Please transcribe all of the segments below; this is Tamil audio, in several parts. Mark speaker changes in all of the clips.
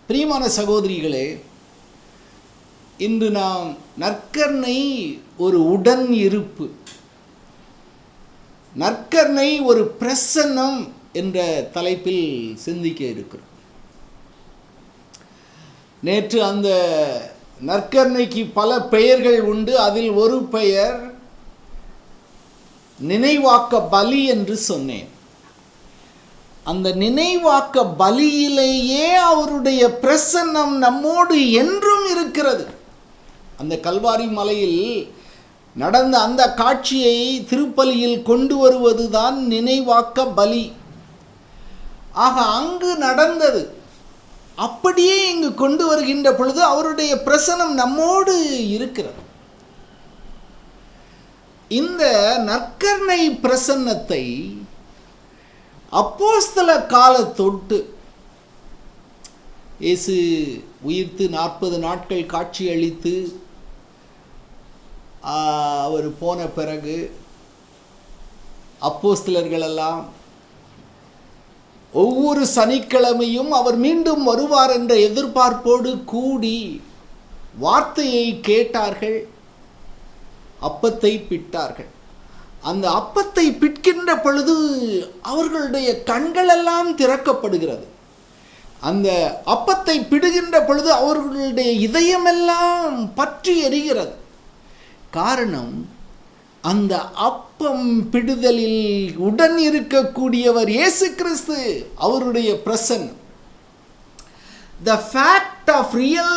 Speaker 1: பிரியமான சகோதரிகளே, இன்று நாம் நற்கருணை ஒரு உடன் இருப்பு, நற்கருணை ஒரு பிரசன்னம் என்ற தலைப்பில் சிந்திக்க இருக்கிறோம். நேற்று அந்த நற்கருணைக்கு பல பெயர்கள் உண்டு. அதில் ஒரு பெயர் நினைவாக்க பலி என்று சொன்னேன். அந்த நினைவாக்க பலியிலேயே அவருடைய பிரசன்னம் நம்மோடு என்றும் இருக்கிறது. அந்த கல்வாரி மலையில் நடந்த அந்த காட்சியை திருப்பலியில் கொண்டு வருவதுதான் நினைவாக்க பலி. ஆக அங்கு நடந்தது அப்படியே இங்கு கொண்டு வருகின்ற பொழுது அவருடைய பிரசன்னம் நம்மோடு இருக்கிறது. இந்த நற்கருணை பிரசன்னத்தை அப்போஸ்தல காலத்தொட்டு இயேசு உயிர்த்து 40 நாட்கள் காட்சி அளித்து அவர் போன பிறகு அப்போஸ்தலர்களெல்லாம் ஒவ்வொரு சனிக்கிழமையும் அவர் மீண்டும் வருவார் என்ற எதிர்பார்ப்போடு கூடி வார்த்தையை கேட்டார்கள், அப்பத்தை பிட்டார்கள். அந்த அப்பத்தை பிட்கின்ற பொழுது அவர்களுடைய கண்களெல்லாம் திறக்கப்படுகிறது. அந்த அப்பத்தை பிடுகின்ற பொழுது அவர்களுடைய இதயமெல்லாம் பற்றி எரிகிறது. காரணம், அந்த அப்பம் பிடுதலில் உடன் இருக்கக்கூடியவர் இயேசு கிறிஸ்து, அவருடைய பிரசன்னம். The fact of real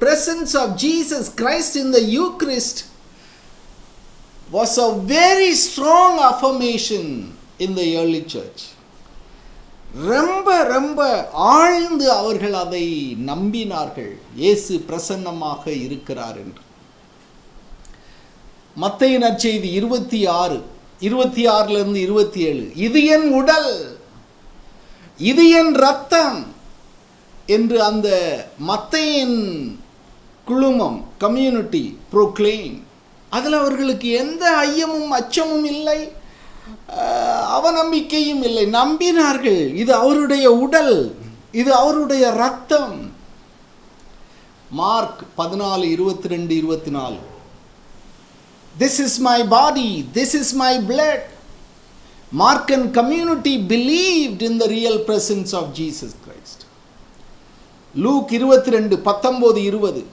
Speaker 1: presence of Jesus Christ in the Eucharist was a very strong affirmation in the early church. ரொம்ப ஆழ்ந்து அவர்கள் அதை நம்பினார்கள், இயேசு பிரசன்னமாக இருக்கிறார் என்று. மத்தேயு நற்செய்தி 26:26 27, இது என் உடல், இது என் இரத்தம் என்று அந்த மத்தேயின் குழுமம் கம்யூனிட்டி ப்ரோக்ளைம். அதில் அவர்களுக்கு எந்த ஐயமும் அச்சமும் இல்லை, அவநம்பிக்கையும் இல்லை. நம்பினார்கள், இது அவருடைய உடல், இது அவருடைய இரத்தம். Mark 14:22-24, this is my body, this is my blood. Mark and community believed in the real presence of Jesus Christ. Luke 22:19-20,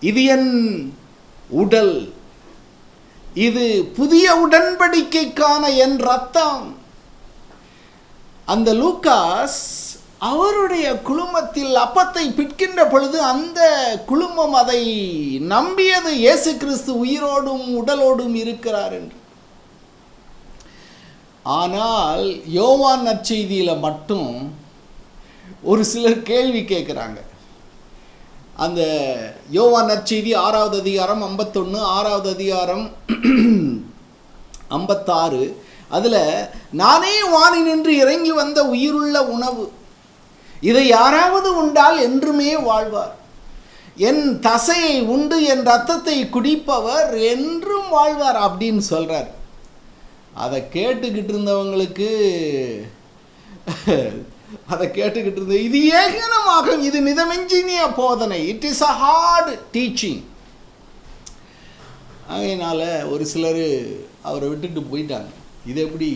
Speaker 1: இது என் உடல், இது புதிய உடன்படிக்கைக்கான என் இரத்தம். அந்த லூக்காஸ் அவருடைய குழுமத்தில் அப்பத்தை பிட்கின்ற பொழுது அந்த குழுமம் அதை நம்பியது, இயேசு கிறிஸ்து உயிரோடும் உடலோடும் இருக்கிறார் என்று. ஆனால் யோவான் நற்செய்தியில் மட்டும் ஒரு சிலர் கேள்வி கேட்குறாங்க. அந்த யோவான் நற்செய்தி 6வது அதிகாரம் 51, 6வது அதிகாரம் 56, அதில் நானே வானினின்று இறங்கி வந்த உயிருள்ள உணவு, இதை யாராவது உண்டால் என்றுமே வாழ்வார். என் தசையை உண்டு என் இரத்தத்தை குடிப்பவர் என்றும் வாழ்வார் அப்படின்னு சொல்கிறார். அதை கேட்டுக்கிட்டு இருந்தவங்களுக்கு இது ஏகனமாக, இது மிதமெஞ்சினிய போதனை, it is a hard teaching. அதனால் ஒரு சிலர் அவரை விட்டுட்டு போயிட்டாங்க. இது எப்படி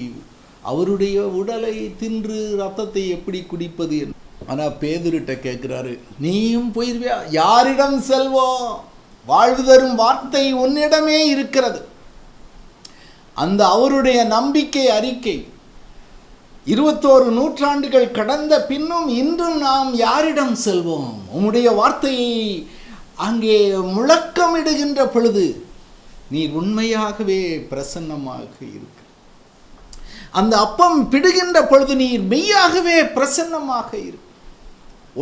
Speaker 1: அவருடைய உடலை தின்று ரத்தத்தை எப்படி குடிப்பது? ஆனால் பேதுருட்ட கேட்குறாரு, நீயும் போயிருவியா? யாரிடம் செல்வோம்? வாழ்வு தரும் வார்த்தை உன்னிடமே இருக்கிறது. அந்த அவருடைய நம்பிக்கை அறிக்கை 21 நூற்றாண்டுகள் கடந்த பின்னும் இன்றும் நாம் யாரிடம் செல்வோம்? உம்முடைய வார்த்தையை அங்கே முழக்கமிடுகின்ற பொழுது நீர் உண்மையாகவே பிரசன்னமாக இருக்க, அந்த அப்பம் பிடுகின்ற பொழுது நீர் மெய்யாகவே பிரசன்னமாக இருக்க.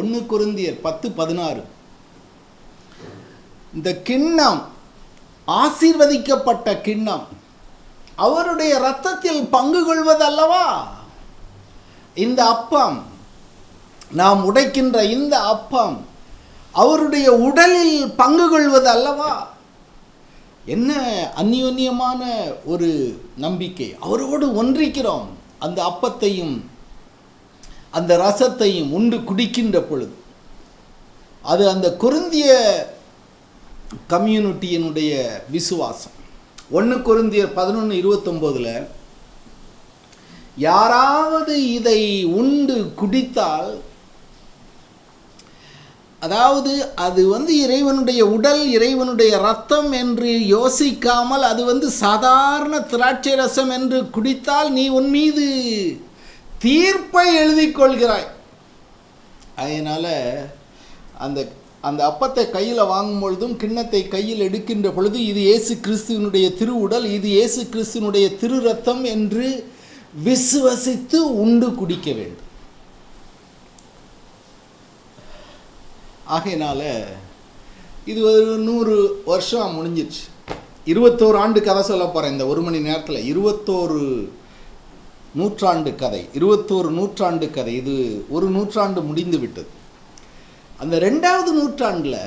Speaker 1: 1 கொரிந்தியர் 10:16, இந்த கிண்ணம் ஆசீர்வதிக்கப்பட்ட கிண்ணம் அவருடைய இரத்தத்தில் பங்கு கொள்வதல்லவா? இந்த அப்பம், நாம் உடைக்கின்ற இந்த அப்பம் அவருடைய உடலில் பங்கு கொள்வது அல்லவா? என்ன அந்யோன்யமான ஒரு நம்பிக்கை! அவரோடு ஒன்றிக்கிறோம். அந்த அப்பத்தையும் அந்த ரசத்தையும் உண்டு குடிக்கின்ற பொழுது அது அந்த கொரிந்திய கம்யூனிட்டியினுடைய விசுவாசம். 1 கொரிந்தியர் 11:29 யாராவது இதை உண்டு குடித்தால், அதாவது அது இறைவனுடைய உடல், இறைவனுடைய இரத்தம் என்று யோசிக்காமல் அது சாதாரண திராட்சை ரசம் என்று குடித்தால் நீ உன் மீது தீர்ப்பை எழுதிக் கொள்கிறாய். அதனால் அந்த அந்த அப்பத்தை கையில் வாங்கும் பொழுதும் கிண்ணத்தை கையில் எடுக்கின்ற பொழுது இது இயேசு கிறிஸ்துவினுடைய திரு உடல், இது இயேசு கிறிஸ்துவினுடைய திரு ரத்தம் என்று விசுவசித்து உண்டு குடிக்க வேண்டும். ஆகையினால இது ஒரு 100 வருஷம் முடிஞ்சிச்சு. 21 ஆண்டு கதை சொல்ல போகிறேன் இந்த 1 மணி நேரத்தில். 21 நூற்றாண்டு கதை, 21 நூற்றாண்டு கதை. இது ஒரு நூற்றாண்டு முடிந்து விட்டது. அந்த 2வது நூற்றாண்டில்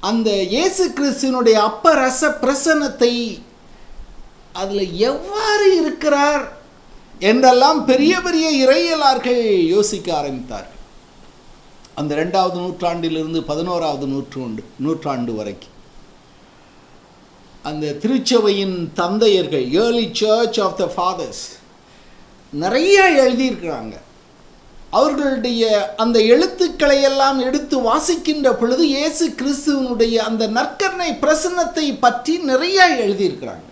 Speaker 1: அந்த இயேசு கிறிஸ்துவினுடைய அப்பரச பிரசன்னத்தை அதில் எவ்வாறு இருக்கிறார் என்றெல்லாம் பெரிய பெரிய இறையியலார்கள் யோசிக்க ஆரம்பித்தார்கள். அந்த 2வது நூற்றாண்டிலிருந்து 11வது நூற்றாண்டு வரைக்கும் அந்த திருச்சபையின் தந்தையர்கள், early church of the fathers, நிறைய எழுதியிருக்கிறாங்க. அவர்களுடைய அந்த எழுத்துக்களை எல்லாம் எடுத்து வாசிக்கின்ற பொழுது இயேசு கிறிஸ்துவனுடைய அந்த நற்கருணை பிரசன்னத்தை பற்றி நிறைய எழுதியிருக்கிறாங்க.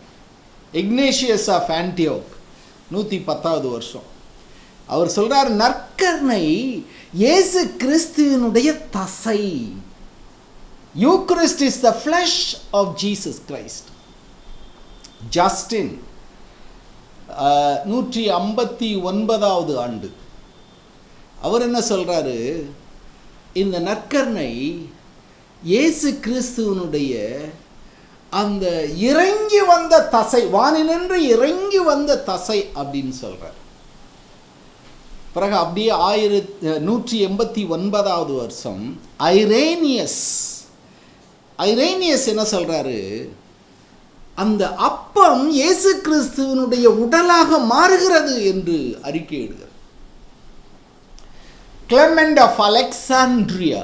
Speaker 1: இக்னேஷியஸ் ஆஃப் ஆன்டியோக் 110வது வருஷம் அவர் சொல்றார், நற்கருணை இயேசு கிறிஸ்துவினுடைய தசை. Eucharist is the flesh of Jesus Christ. Justin 159வது ஆண்டு அவர் என்ன சொல்றாரு, இந்த நற்கருணை இயேசு கிறிஸ்துவனுடைய அந்த இறங்கி வந்த தசை, வானினின்று இறங்கி வந்த தசை அப்படின்னு சொல்றார். பிறகு அப்படியே 189வது வருஷம் ஐரேனியஸ் என்ன சொல்றாரு, அந்த அப்பம் இயேசு கிறிஸ்துவனுடைய உடலாக மாறுகிறது என்று அறிக்கை இடுகிறார். கிளமெண்ட் ஆஃப் அலெக்சாண்ட்ரியா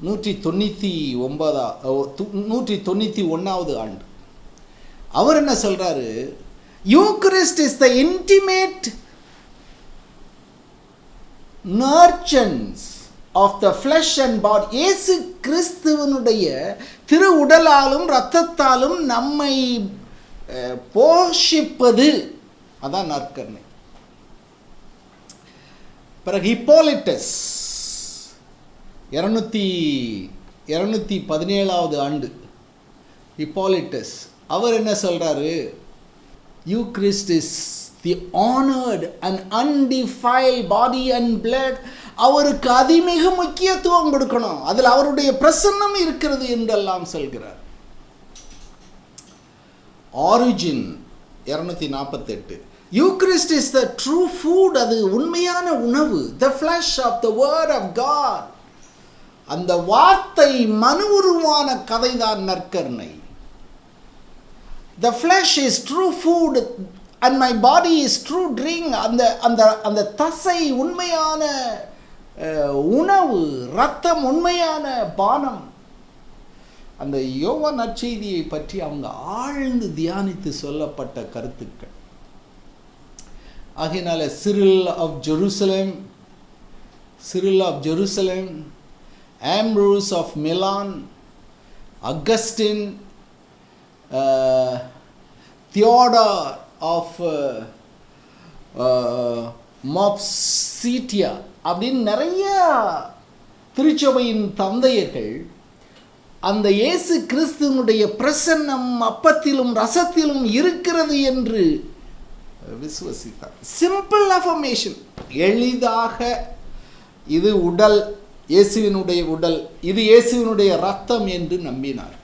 Speaker 1: 191வது ஆண்டு அவர் என்ன சொல்றாரு, Eucharist is the intimate nurturance of the flesh and body. இயேசு கிறிஸ்துவனுடைய திரு உடலாலும் இரத்தத்தாலும் நம்மை போஷிப்பது, அதான் நற்கருணை. பிறகு ஹிப்போலிட்டஸ் 217வது ஆண்டு ஹிப்போலிட்டஸ் அவர் என்ன சொல்றாரு, Eucharist is the honored and undefiled body and blood. அவருக்கு அதிமிக முக்கியத்துவம் கொடுக்கணும், அதில் அவருடைய பிரசன்னம் இருக்கிறது என்றெல்லாம் சொல்கிறார். Origen 248 Eucharist is the true food. அது உண்மையான உணவு. The flesh of the word of God. அந்த வார்த்தை மனு உருவான கதைதான் நற்கருணை. The flesh is true food and my body is true drink. அந்த தசை உண்மையான உணவு, இரத்தம் உண்மையான பானம். அந்த யோவான் நற்செய்தியை பற்றி அவங்க ஆழ்ந்து தியானித்து சொல்லப்பட்ட கருத்துக்கள். ஆகையினால Cyril of Jerusalem, Ambrose of Milan, Augustine, Theodore of Mopsuestia அப்படின்னு நிறைய திருச்சபையின் தந்தையர்கள் அந்த இயேசு கிறிஸ்துவனுடைய பிரசன்னம் அப்பத்திலும் ரசத்திலும் இருக்கிறது என்று விசுவசித்தார். சிம்பிள் அஃபர்மேஷன், எளிதாக இது உடல், இயேசுவினுடைய உடல், இது இயேசுவினுடைய இரத்தம் என்று நம்பினார்.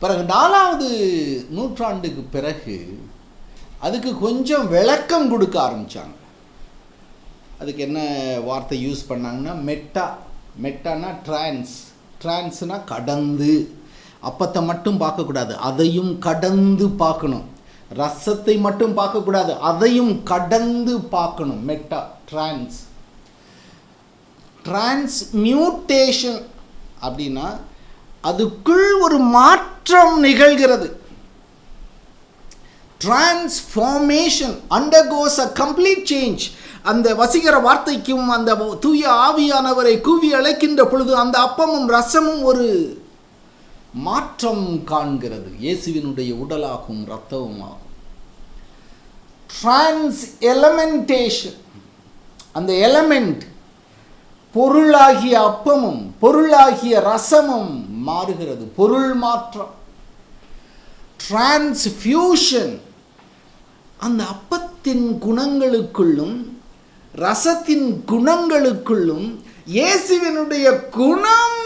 Speaker 1: பிறகு 4வது நூற்றாண்டுக்கு பிறகு அதுக்கு கொஞ்சம் விளக்கம் கொடுக்க ஆரம்பித்தாங்க. அதுக்கு என்ன வார்த்தை யூஸ் பண்ணாங்கன்னா மெட்டானா டிரான்ஸ்னா கடந்து. அப்பத்தை மட்டும் பார்க்கக்கூடாது, அதையும் கடந்து பார்க்கணும். ரசத்தை மட்டும் பார்க்கக்கூடாது, அதையும் கடந்து பார்க்கணும். Meta, trans. டிரான்ஸ்மியூட்டேஷன் அப்படின்னா அதுக்குள் ஒரு மாற்றம் நிகழ்கிறது. Transformation undergoes a complete change. அந்த வசீகர வார்த்தைக்கும் அந்த தூய ஆவியானவரை கூவி அழைக்கின்ற பொழுது அந்த அப்பமும் ரசமும் ஒரு மாற்றம் காண்கிறது. இயேசுவினுடைய உடலாகும் இரத்தமுமாகும். டிரான்ஸ் எலமெண்டேஷன், அந்த எலமெண்ட் பொருளாகிய அப்பமும் பொருளாகிய ரசமும் மாறுகிறது. பொருள் மாற்றம். டிரான்ஸ்ஃபியூஷன், அந்த அப்பத்தின் குணங்களுக்குள்ளும் ரசத்தின் குணங்களுக்குள்ளும் இயேசுவினுடைய குணம்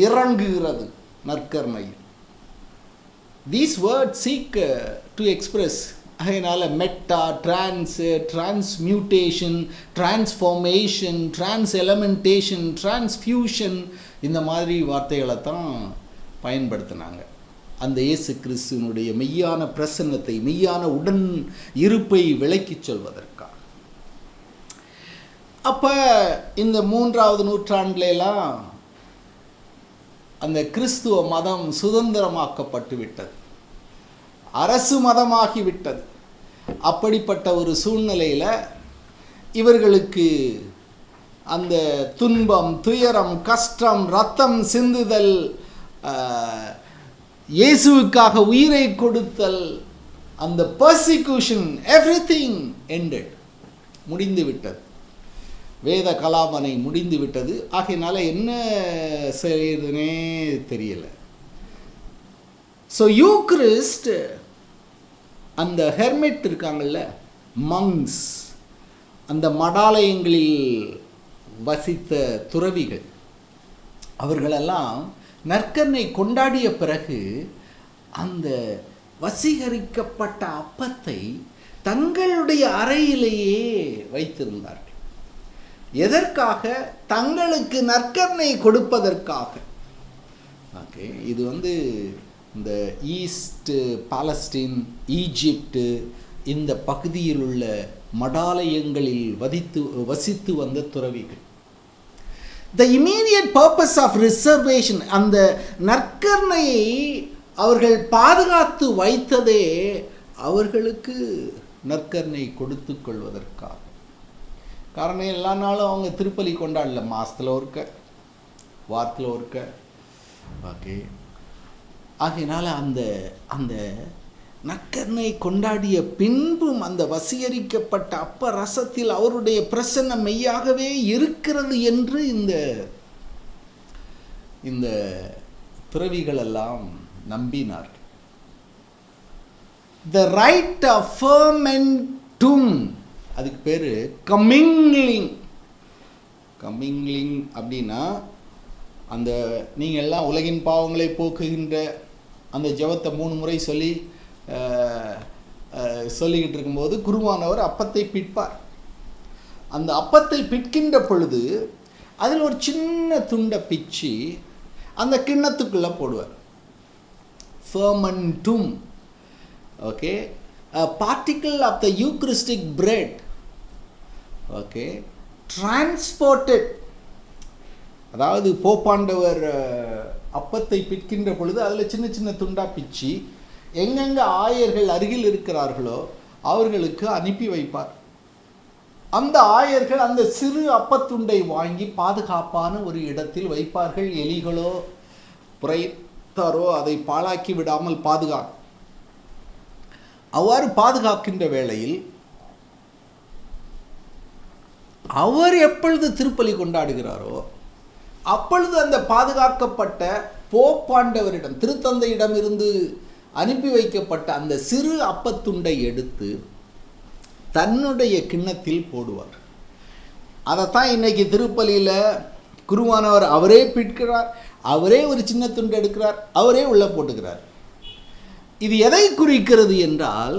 Speaker 1: இறங்குகிறது நற்கருணையில். These words seek to express. அதனால் meta, transmutation, transformation, transelementation, transfusion, இந்த மாதிரி வார்த்தைகளை தான் பயன்படுத்தினாங்க அந்த இயேசு கிறிஸ்துவனுடைய மெய்யான பிரசன்னத்தை, மெய்யான உடன் இருப்பை விளக்கிச் சொல்வதற்காக. அப்போ இந்த 3வது நூற்றாண்டிலெல்லாம் அந்த கிறிஸ்துவ மதம் சுதந்திரமாக்கப்பட்டு விட்டது, அரசு மதமாகிவிட்டது. அப்படிப்பட்ட ஒரு சூழ்நிலையில் இவர்களுக்கு அந்த துன்பம், துயரம், கஷ்டம், இரத்தம் சிந்துதல், இயேசுவுக்காக உயிரை கொடுத்தல், அந்த பர்சிக்யூஷன், எவ்ரிதிங் எண்டட், முடிந்து விட்டது. வேத கலாபனை முடிந்து விட்டது. ஆகையினால என்ன செய்யறதுனே தெரியல. ஸோ யூக்ரிஸ்ட், அந்த ஹெர்மெட் இருக்காங்கள்ல, மங்ஸ், அந்த மடாலயங்களில் வசித்த துறவிகள், அவர்களெல்லாம் நற்கருணை கொண்டாடிய பிறகு அந்த வசீகரிக்கப்பட்ட அப்பத்தை தங்களுடைய அறையிலேயே வைத்திருந்தார்கள். எதற்காக? தங்களுக்கு நற்கருணை கொடுப்பதற்காக. ஓகே, இது இந்த ஈஸ்ட் பாலஸ்தீன், ஈஜிப்டு, இந்த பகுதியில் உள்ள மடாலயங்களில் வசித்து வந்த துறவிகள். The immediate purpose of reservation, அந்த நற்கருணையை அவர்கள் பாதுகாத்து வைத்ததே அவர்களுக்கு நற்கருணை கொடுத்து கொள்வதற்காக. காரணம், எல்லா நாளும் அவங்க திருப்பலி கொண்டாடல, மாதத்தில் ஒருக்க, வாரத்தில் ஒருக்க. ஓகே, ஆகையினால அந்த நற்கருணை கொண்டாடிய பின்பும் அந்த வசீகரிக்கப்பட்ட அப்ப ரசத்தில் அவருடைய பிரசன்னம் மெய்யாகவே இருக்கிறது என்று இந்த துறவிகளெல்லாம் நம்பினார்கள். The rite of fermentum, அதுக்கு பேர் கமிங்லிங். கமிங்லிங் அப்படின்னா அந்த நீங்கள் எல்லாம் உலகின் பாவங்களை போக்குகின்ற அந்த ஜெபத்தை 3 முறை சொல்லிக்கிட்டு இருக்கும்போது குருவானவர் அப்பத்தை பிட்பார். அந்த அப்பத்தை பிட்கின்ற பொழுது அதில் ஒரு சின்ன துண்டை பிச்சு அந்த கிண்ணத்துக்குள்ளே போடுவார். ஃபெர்மென்டும், okay, a particle of the Eucharistic bread, okay, transported. அதாவது போப்பாண்டவர் அப்பத்தை பிட்கின்ற பொழுது அதில் சின்ன சின்ன துண்டா பிச்சு எங்கெங்கே ஆயர்கள் அருகில் இருக்கிறார்களோ அவர்களுக்கு அனுப்பி வைப்பார். அந்த ஆயர்கள் அந்த சிறு அப்பத்துண்டை வாங்கி பாதுகாப்பான ஒரு இடத்தில் வைப்பார்கள். எலிகளோ புரைத்தாரோ அதை பாழாக்கி விடாமல் அவ்வாறு பாதுகாக்கின்ற வேளையில் அவர் எப்பொழுது திருப்பலி கொண்டாடுகிறாரோ அப்பொழுது அந்த பாதுகாக்கப்பட்ட போப்பாண்டவரிடம், திருத்தந்தையிடம் இருந்து அனுப்பி வைக்கப்பட்ட அந்த சிறு அப்பத்துண்டை எடுத்து தன்னுடைய கிண்ணத்தில் போடுவார். அதைத்தான் இன்னைக்கு திருப்பலியில் குருவானவர் அவரே பிட்கிறார், அவரே ஒரு சின்ன துண்டு எடுக்கிறார், அவரே உள்ளே போட்டுக்கிறார். இது எதை குறிக்கிறது என்றால்,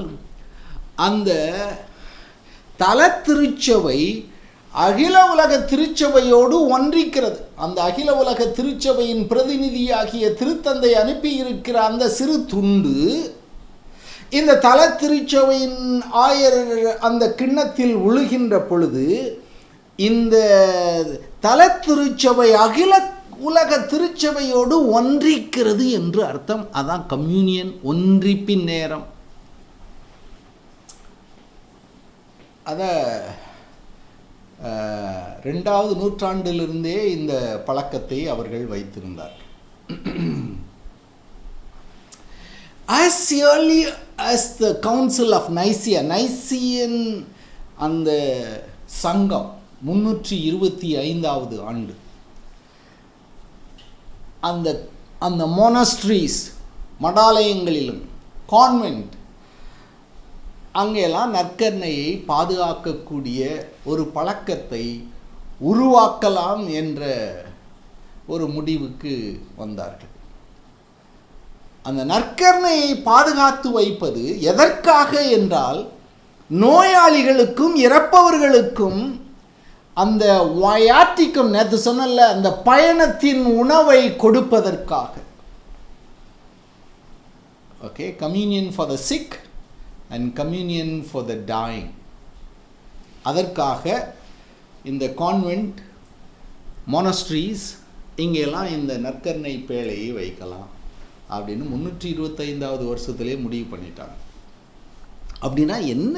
Speaker 1: அந்த தல திருச்சபை அகில உலக திருச்சபையோடு ஒன்றிக்கிறது. அந்த அகில உலக திருச்சபையின் பிரதிநிதியாகிய திருத்தந்தை அனுப்பியிருக்கிற அந்த சிறு துண்டு இந்த தல திருச்சபையின் ஆயர் அந்த கிண்ணத்தில் உழுகின்ற பொழுது இந்த தல திருச்சபை அகில உலக திருச்சபையோடு ஒன்றிக்கிறது என்று அர்த்தம். அதான் கம்யூனியன், ஒன்றிப்பின் நேரம். அதை 2வது நூற்றாண்டிலிருந்தே இந்த பழக்கத்தை அவர்கள் வைத்திருந்தார்கள். As early as the Council of Nicaea, நைசியன் அந்த சங்கம் 325வது ஆண்டு, அந்த மோனஸ்ட்ரீஸ், மடாலயங்களிலும் கான்வென்ட், அங்கெல்லாம் நற்கருணையை பாதுகாக்கக்கூடிய ஒரு பழக்கத்தை உருவாக்கலாம் என்ற ஒரு முடிவுக்கு வந்தார்கள். அந்த நற்கருணையை பாதுகாத்து வைப்பது எதற்காக என்றால், நோயாளிகளுக்கும் இறப்பவர்களுக்கும் அந்த வயாட்டிக்கும், நேற்று சொன்னல, அந்த பயணத்தின் உணவை கொடுப்பதற்காக. Okay, communion for the sick and communion for the dying. அதற்காக இந்த கான்வென்ட், மோனஸ்ட்ரீஸ், இங்கெல்லாம் இந்த நற்கருணை பேழையை வைக்கலாம் அப்படின்னு 325வது வருஷத்திலே முடிவு பண்ணிட்டாங்க. அப்படின்னா என்ன?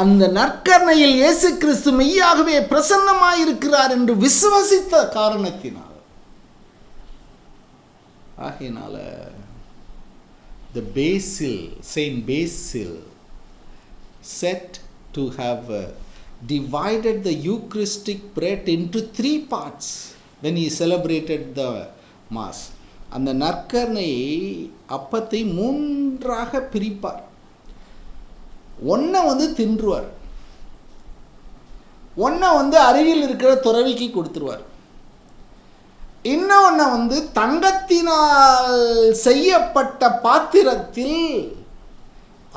Speaker 1: அந்த நற்கருணையில் இயேசு கிறிஸ்து மெய்யாகவே பிரசன்னமாயிருக்கிறார் என்று விசுவசித்த காரணத்தினால். ஆகையினால the Basil, Saint Basil, said to have divided the Eucharistic bread into 3 parts when he celebrated the Mass. அந்த நற்கருணையை, அப்பத்தை 3ஆக பிரிப்பார். ஒன்றை தின்றுவார், ஒன்றை அருகில் இருக்கிற துறவிக்கு கொடுத்துருவார், இன்னொன்று தங்கத்தினால் செய்யப்பட்ட பாத்திரத்தில்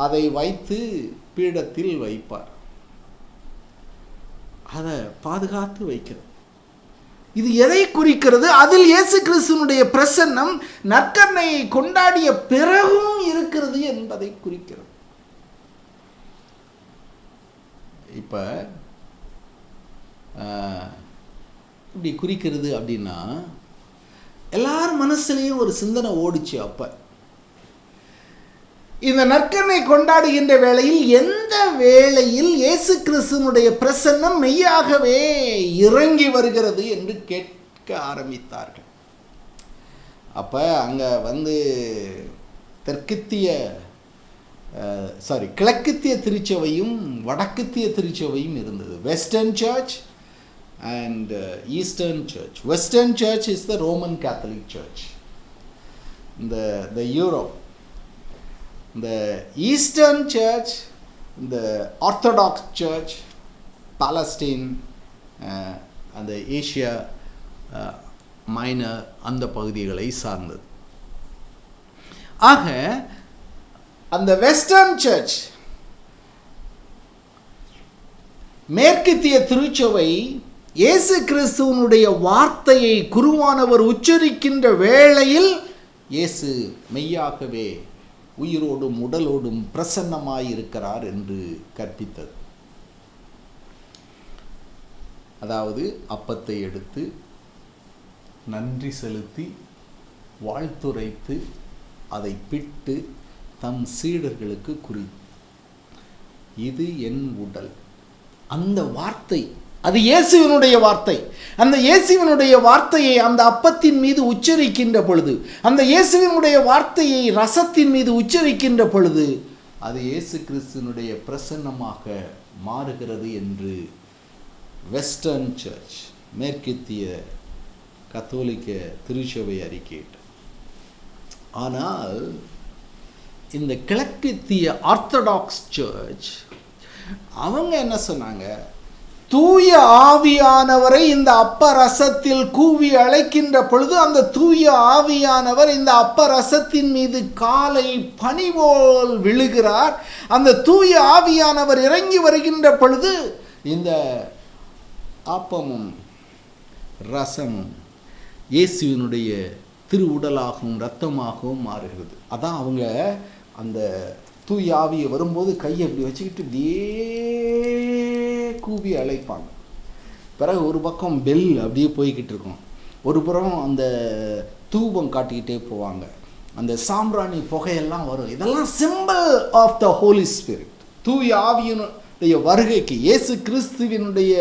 Speaker 1: அதை வைத்து பீடத்தில் வைப்பார். அதை பாதுகாத்து வைக்கிறது. இது எதை குறிக்கிறது? அதில் இயேசு கிறிஸ்துவினுடைய பிரசன்னம் நற்கருணையை கொண்டாடிய பிறகும் இருக்கிறது என்பதை குறிக்கிறது. இப்போ இப்படி குறிக்கிறது அப்படின்னா, எல்லார் மனசுலையும் ஒரு சிந்தனை ஓடிச்சு. அப்போ இந்த நற்கருணை கொண்டாடுகின்ற வேளையில், எந்த வேளையில் இயேசு கிறிஸ்துவினுடைய பிரசன்னம் மெய்யாகவே இறங்கி வருகிறது என்று கேட்க ஆரம்பித்தார்கள். அப்போ அங்கே கிழக்கத்திய திருச்சபையும் வடக்கத்திய திருச்சபையும் இருந்தது. Western church and Eastern Church. Western Church is the Roman Catholic Church, the Europe. The Eastern Church, the Orthodox Church, Palestine and the Asia Minor, அந்த பகுதிகளை சார்ந்தது. ஆக அந்த வெஸ்டர்ன் சர்ச், மேற்கத்திய திருச்சபை, இயேசு கிறிஸ்துவனுடைய வார்த்தையை குருவானவர் உச்சரிக்கின்ற வேளையில் இயேசு மெய்யாகவே உயிரோடும் உடலோடும் பிரசன்னமாயிருக்கிறார் என்று கற்பித்தது. அதாவது அப்பத்தை எடுத்து நன்றி செலுத்தி வாழ்த்துரைத்து அதை பிட்டு தம் சீடர்களுக்கு இது என் உடல். அந்த வார்த்தை, அது இயேசுவினுடைய வார்த்தை. அந்த இயேசுவினுடைய வார்த்தையை அந்த அப்பத்தின் மீது உச்சரிக்கின்ற பொழுது, அந்த இயேசுவினுடைய வார்த்தையை ரசத்தின் மீது உச்சரிக்கின்ற பொழுது, அது இயேசு கிறிஸ்துவினுடைய பிரசன்னமாக மாறுகிறது என்று வெஸ்டர்ன் சர்ச், மேற்கத்திய கத்தோலிக்க திருச்சபை அறிக்கையிட்டு. ஆனால் இந்த கிழக்கத்திய ஆர்த்தடாக்ஸ் சர்ச் அவங்க என்ன சொன்னாங்க? தூய ஆவியானவரை இந்த அப்ப ரசத்தில் கூவி அழைக்கின்ற பொழுது, அந்த தூய ஆவியானவர் இந்த அப்ப ரசத்தின் மீது காலை பனிபோல் விழுகிறார். அந்த தூய ஆவியானவர் இறங்கி வருகின்ற பொழுது இந்த அப்பமும் ரசமும் இயேசுவினுடைய திருவுடலாகவும் இரத்தமாகவும் மாறுகிறது. அதான் அவங்க அந்த தூய ஆவியை வரும்போது கையை அப்படி வச்சுக்கிட்டு இப்படியே கூவி அழைப்பாங்க. பிறகு ஒரு பக்கம் பெல் அப்படியே போய்கிட்டு இருக்கும், ஒரு புறம் அந்த தூபம் காட்டிக்கிட்டே போவாங்க, அந்த சாம்பிராணி புகையெல்லாம் வரும். இதெல்லாம் symbol of the Holy Spirit, தூய ஆவியினுடைய வருகைக்கு, இயேசு கிறிஸ்துவினுடைய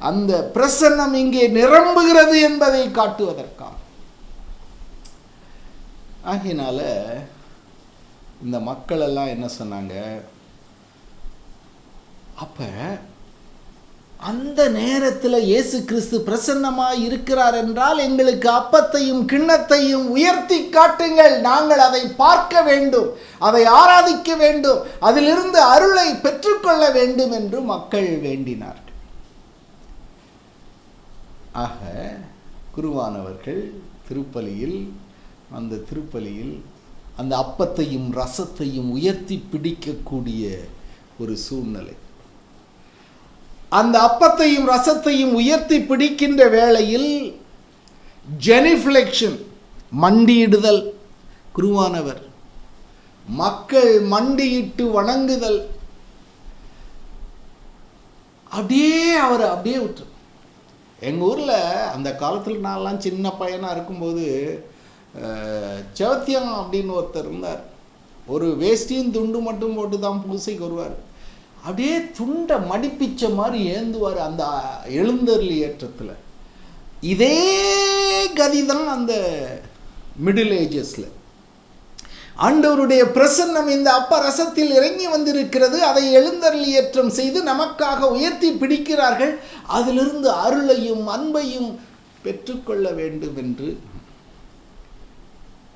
Speaker 1: அந்த பிரசன்னம் இங்கே நிரம்புகிறது என்பதை காட்டுவதற்காக. ஆகையினால இந்த மக்கள் எல்லாம் என்ன சொன்னாங்க, அப்ப அந்த நேரத்தில் இயேசு கிறிஸ்து பிரசன்னமாய் இருக்கிறார் என்றால் எங்களுக்கு அப்பத்தையும் கிண்ணத்தையும் உயர்த்தி காட்டுங்கள், நாங்கள் அதை பார்க்க வேண்டும், அதை ஆராதிக்க வேண்டும், அதிலிருந்து அருளை பெற்றுக்கொள்ள வேண்டும் என்று மக்கள் வேண்டினார்கள். ஆக குருவானவர்கள் திருப்பலியில் அந்த அப்பத்தையும் ரசத்தையும் உயர்த்தி பிடிக்கக்கூடிய ஒரு சூழ்நிலை. அந்த அப்பத்தையும் ரசத்தையும் உயர்த்தி பிடிக்கின்ற வேளையில் ஜெனிஃப்ளெக்ஷன், மண்டியிடுதல், குருவானவர் மக்கள் மண்டியிட்டு வணங்குதல், அவர் அப்படியே விட்டு. எங்கள் ஊரில் அந்த காலத்தில் நான்லாம் சின்ன பையனாக இருக்கும்போது செவத்தியம் அப்படின்னு ஒருத்தர் இருந்தார். ஒரு வேஷ்டியும் துண்டு மட்டும் போட்டு தான் பூசைக்கு வருவார். அப்படியே துண்டை மடிப்பிச்ச மாதிரி ஏந்துவார் அந்த எழுந்தருளி ஏற்றத்தில். இதே கதி தான் அந்த மிடில் ஏஜஸில். ஆண்டவருடைய பிரசன்னம் இந்த அப்ப ரசத்தில் இறங்கி வந்திருக்கிறது, அதை எழுந்தருளி ஏற்றம் செய்து நமக்காக உயர்த்தி பிடிக்கிறார்கள், அதிலிருந்து அருளையும் அன்பையும் பெற்றுக்கொள்ள வேண்டும் என்று.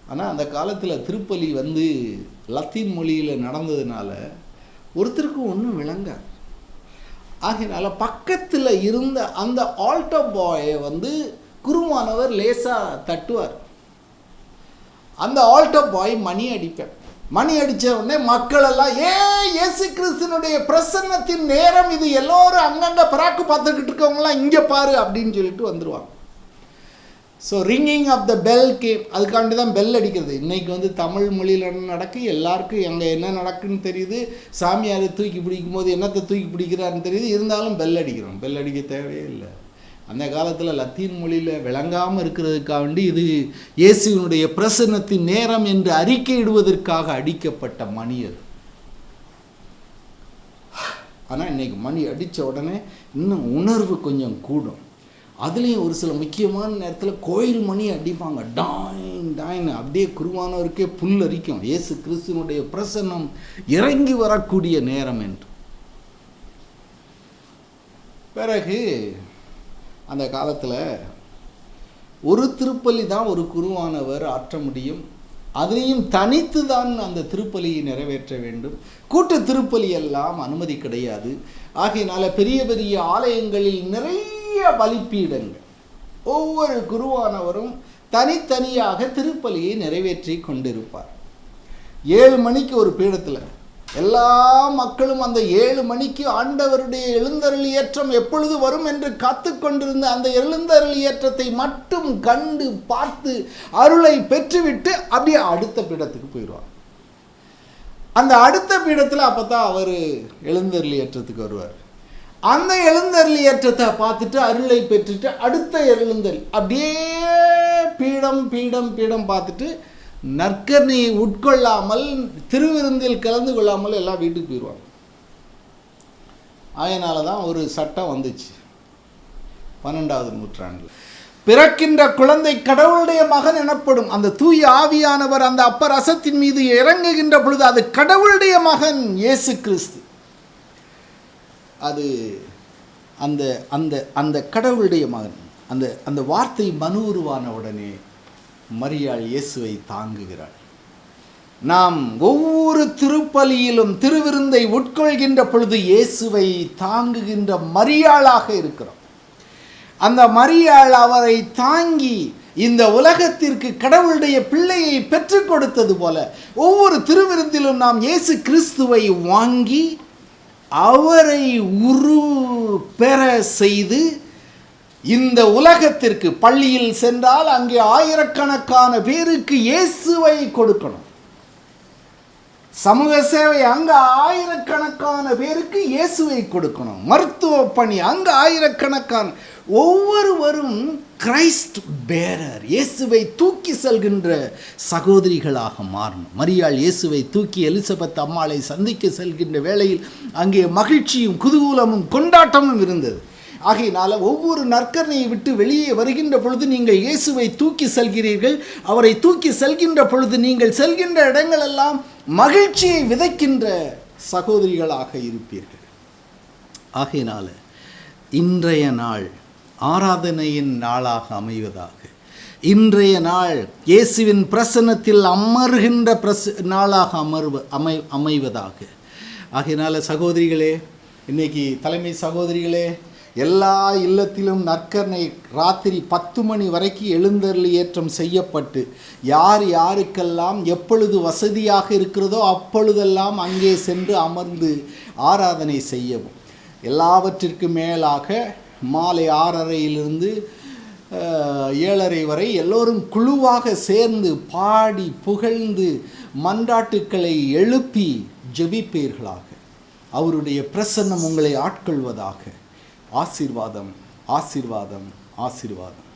Speaker 1: ஆனால் அந்த காலத்தில் திருப்பலி லத்தீன் மொழியில் நடந்ததுனால ஒருத்தருக்கு ஒன்றும் விளங்காது. ஆகையினால பக்கத்தில் இருந்த அந்த ஆல்டர் பாயை குருவானவர் லேசாக தட்டுவார். அந்த ஆல்டர் பாய் மணி அடிப்பார். மணி அடித்த உடனே மக்கள் எல்லாம் இயேசு கிறிஸ்துனுடைய பிரசன்னத்தின் நேரம் இது, எல்லோரும் அங்கங்கே பராக்கு பார்த்துக்கிட்டு இருக்கவங்களாம் இங்கே பாரு அப்படின்னு சொல்லிட்டு வந்துடுவாங்க. So ringing of the bell came, அதுக்காண்டி தான் பெல் அடிக்கிறது. இன்றைக்கி தமிழ் மொழியில் நடக்கு, எல்லாருக்கும் அங்கே என்ன நடக்குன்னு தெரியுது, சாமியார் தூக்கி பிடிக்கும் போது என்னத்தை தூக்கி பிடிக்கிறாருன்னு தெரியுது, இருந்தாலும் பெல் அடிக்கிறோம். பெல் அடிக்க தேவையே இல்லை. அந்த காலத்தில் லத்தீன் மொழியில் விளங்காமல் இருக்கிறதுக்காக வேண்டி இது இயேசுவினுடைய பிரசன்னத்தின் நேரம் என்று அறிக்கையிடுவதற்காக அடிக்கப்பட்ட மணி அது. ஆனால் இன்றைக்கி மணி அடித்த உடனே இன்னும் உணர்வு கொஞ்சம் கூடும். அதுலேயும் ஒரு சில முக்கியமான நேரத்தில் கோயில் மணி அடிப்பாங்க, டாயின் டாயின், அப்படியே குருவானவருக்கே புல் அரிக்கும், இயேசு கிறிஸ்துவனுடைய பிரசன்னம் இறங்கி வரக்கூடிய நேரம் என்று. பிறகு அந்த காலத்தில் ஒரு திருப்பலி தான் ஒரு குருவானவர் ஆற்ற முடியும், அதையும் தனித்து தான் அந்த திருப்பலியை நிறைவேற்ற வேண்டும். கூட்டு திருப்பலி எல்லாம் அனுமதி கிடையாது. ஆகையினால பெரிய பெரிய ஆலயங்களில் நிறைய பலிப்பீடங்கள், ஒவ்வொரு குருவானவரும் தனித்தனியாக திருப்பலியை நிறைவேற்றி கொண்டிருப்பார். 7 மணிக்கு ஒரு பீடத்தில் எல்லா மக்களும் அந்த 7 மணிக்கு ஆண்டவருடைய எழுந்தருளி ஏற்றம் எப்பொழுது வரும் என்று காத்து கொண்டிருந்த அந்த எழுந்தருளி ஏற்றத்தை மட்டும் கண்டு பார்த்து அருளை பெற்றுவிட்டு அப்படியே அடுத்த பீடத்துக்கு போயிடுவார். அந்த அடுத்த பீடத்தில் அப்போ தான் அவர் எழுந்தருளி ஏற்றத்துக்கு வருவார். அந்த எழுந்தருளி ஏற்றத்தை பார்த்துட்டு அருளை பெற்றுட்டு அடுத்த எழுந்தருளி அப்படியே பீடம் பீடம் பீடம் பார்த்துட்டு நற்கரணையை உட்கொள்ளாமல் திருவிருந்தில் கலந்து கொள்ளாமல் எல்லாம் வீட்டுக்கு போயிடுவாங்க. அதனால தான் ஒரு சட்டம் வந்துச்சு 12வது நூற்றாண்டில். பிறக்கின்ற குழந்தை கடவுளுடைய மகன் எனப்படும். அந்த தூய ஆவியானவர் அந்த அப்ப ரசத்தின் மீது இறங்குகின்ற பொழுது அது கடவுளுடைய மகன் இயேசு கிறிஸ்து. அது அந்த அந்த அந்த கடவுளுடைய மகன். அந்த அந்த வார்த்தை மனு உருவான உடனே மரியாள் இயேசுவை தாங்குகிறாள். நாம் ஒவ்வொரு திருப்பலியிலும் திருவிருந்தை உட்கொள்கின்ற பொழுது இயேசுவை தாங்குகின்ற மரியாளாக இருக்கிறோம். அந்த மரியாள் அவரை தாங்கி இந்த உலகத்திற்கு கடவுளுடைய பிள்ளையை பெற்றுக் கொடுத்தது போல ஒவ்வொரு திருவிருந்திலும் நாம் இயேசு கிறிஸ்துவை வாங்கி அவரை உரு பெற செய்து இந்த உலகத்திற்கு, பள்ளியில் சென்றால் அங்கே ஆயிரக்கணக்கான பேருக்கு இயேசுவை கொடுக்கணும். சமூக சேவை அங்கே ஆயிரக்கணக்கான ஆயிரக்கணக்கான பேருக்கு இயேசுவை கொடுக்கணும். மருத்துவ பணி அங்கு ஆயிரக்கணக்கான, ஒவ்வொருவரும் கிரைஸ்ட் பேரர், இயேசுவை தூக்கி செல்கின்ற சகோதரிகளாக மாறணும். மரியாள் இயேசுவை தூக்கி எலிசபெத் அம்மாளை சந்திக்க செல்கின்ற வேளையில் அங்கே மகிழ்ச்சியும் குதூகலமும் கொண்டாட்டமும் இருந்தது. ஆகையினால ஒவ்வொரு நற்கரணையை விட்டு வெளியே வருகின்ற பொழுது நீங்கள் இயேசுவை தூக்கி செல்கிறீர்கள். அவரை தூக்கி செல்கின்ற பொழுது நீங்கள் செல்கின்ற இடங்களெல்லாம் மகிழ்ச்சியை விதைக்கின்ற சகோதரிகளாக இருப்பீர்கள். ஆகையினால இன்றைய நாள் ஆராதனையின் நாளாக அமைவதாக, இன்றைய நாள் இயேசுவின் பிரசன்னத்தில் அமர்கின்ற நாளாக அமைவதாக. ஆகையினால சகோதரிகளே, இன்னைக்கு தலைமை சகோதரிகளே, எல்லா இல்லத்திலும் நற்கரணை ராத்திரி 10 மணி வரைக்கும் எழுந்தருளி ஏற்றம் செய்யப்பட்டு, யார் யாருக்கெல்லாம் எப்பொழுது வசதியாக இருக்கிறதோ அப்பொழுதெல்லாம் அங்கே சென்று அமர்ந்து ஆராதனை செய்யவும். எல்லாவற்றிற்கு மேலாக மாலை 6:30 7:30 வரை எல்லோரும் குழுவாக சேர்ந்து பாடி புகழ்ந்து மன்றாட்டுக்களை எழுப்பி ஜெபிப்பீர்களாக. அவருடைய பிரசன்னம் உங்களை ஆட்கொள்வதாக. ஆசீர்வாதம், ஆசீர்வாதம், ஆசீர்வாதம்.